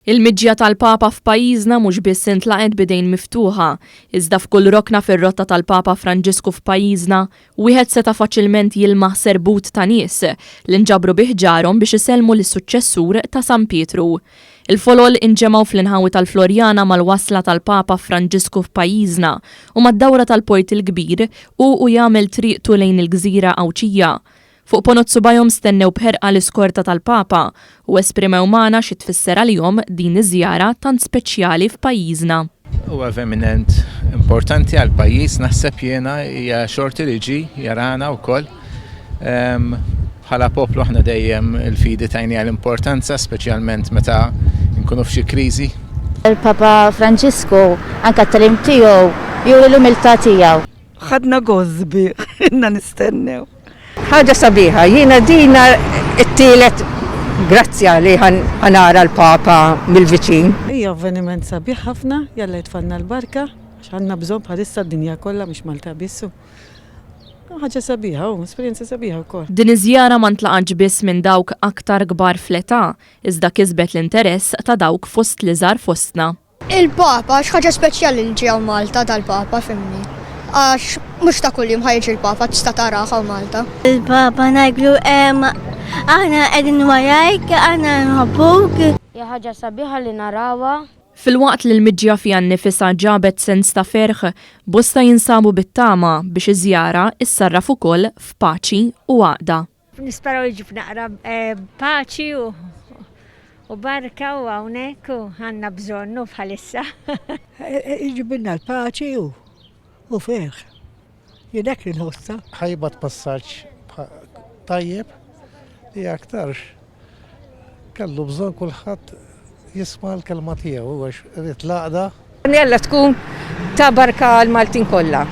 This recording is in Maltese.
Il-miġja tal-Papa f'pajjiżna mhux biss intlaqet bidejn miftuħa, iżda f'kull rokna fir-rotta tal-Papa Franġisku f'pajjiżna, wieħed seta' faċilment jilmaħ serbut ta' nies li nġabru bih ġarhom biex isellmu lis-suċċessur ta' San Pietru. Il-folol inġemgħu fl-inħawi tal-Florjana mal-wasla tal-Papa Franġisku f'pajjiżna u mad-dawra tal-Port il-Kbir u jagħmel triqtu lejn il-Gżira Awċija. Fuq ponot subajhom stennew bħerqa l-iskorta tal-Papa u esprimew magħna xi tfisser għalihom din iż-żjara tant speċjali f'pajjiżna. Huwa avveniment importanti għal pajjiż naħseb jiena hija xorti li ġi jarana wkoll. Bħala poplu aħna dejjem il-fidi tajni għall-importanza speċjalment meta nkunu f'xi kriżi. Il-Papa Franġisku anke t-tlim tiegħu juri l-umiltà tiegħu. Ħadna gozbi, inna nistennew. ħaġa sabiħa, jiena dina t-tielet grazzja li ħanara l-Papa mill-viċin. Hija avveniment sabiħ ħafna, jalla jitfanna l-barka, x'għandna bżonn bħalissa d-dinja kollha mhux Malta bissu. Ħaġa sabiħa u esperjenza sabiħa wkoll. Din iż-żjara ma ntlaqatx biss minn dawk aktar kbar fl-età, iżda kisbet l-interess ta' dawk fost li żgħar fostna. Il-Papa x'ħaġa speċjali li ġew Malta tal-Papa fimni. Għax mhux ta' kuljum ħajġi il-Papa tista' taraha Malta. Il-Papa ngħidlu aħna qegħdin warajk, aħna nħobbuk. Hija ħaġa sabiħa li narawha. Fil-waqt li l-miġja fiha nnifisha ġabet sens ta' ferħ, bosta jinsabu bit-tama biex iż-żjara issarraf ukoll f'paċi u għaqda. Nisperaw jiġib naqra paċi u barka u hawnhekk u għandna bżonnu bħalissa. Iġibilna l-paċi u ferħ. Jinek li nħossa. ħajbat passaġġ tajjeb li aktar kellu bżonn kulħadd jisma' l-kelma tiegħu għax irid laqda. Jella tkun ta' barka l-Maltin kollha.